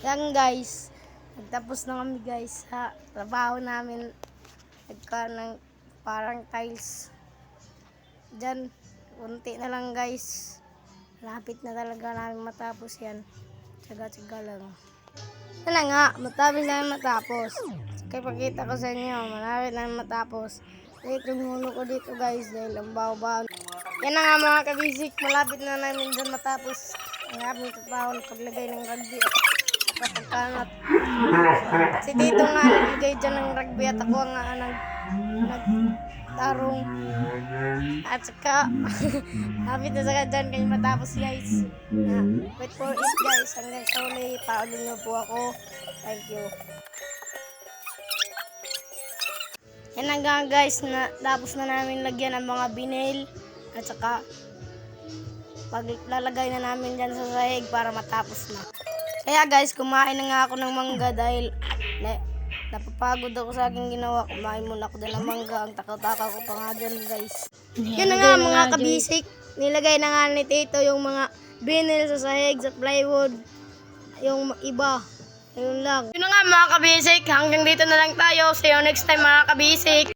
Yan guys, nagtapos na kami guys sa trabaho namin. Nagka ng parang tiles. Diyan, unti na lang guys. Lapit na talaga namin matapos yan. Tsaga-tsaga lang. Yan na nga, matapos na matapos. Kaya pakita ko sa inyo, malapit na matapos. Ito yung hulo ko dito guys, dahil ang baho-baho. Yan na nga mga kabisik, malapit na namin dyan matapos. Ang aming trabaho ng paglagay ng rugby at kapagkanat. Si Tito nga naglagay dyan ng rugby at ako nga nagtarong. At saka, lapit na saka dyan kayo matapos guys. Wait for it guys, hanggang sa uli, paulin nyo po ako. Thank you. Yan na nga guys, tapos na namin lagyan ang mga vinyl. At saka, paglalagay na namin dyan sa sahig para matapos na. Kaya guys, kumain na nga ako ng mangga dahil napapagod ako sa aking ginawa. Kumain muna ako din ng mangga. Ang takaw-takaw ko pa nga dyan guys. Yun na nga mga kabisik. Nilagay na nga ni Tito yung mga vinyl sa sahig, sa plywood. Yung iba. Yun lang. Yun na nga mga kabisik. Hanggang dito na lang tayo. See you next time mga kabisik.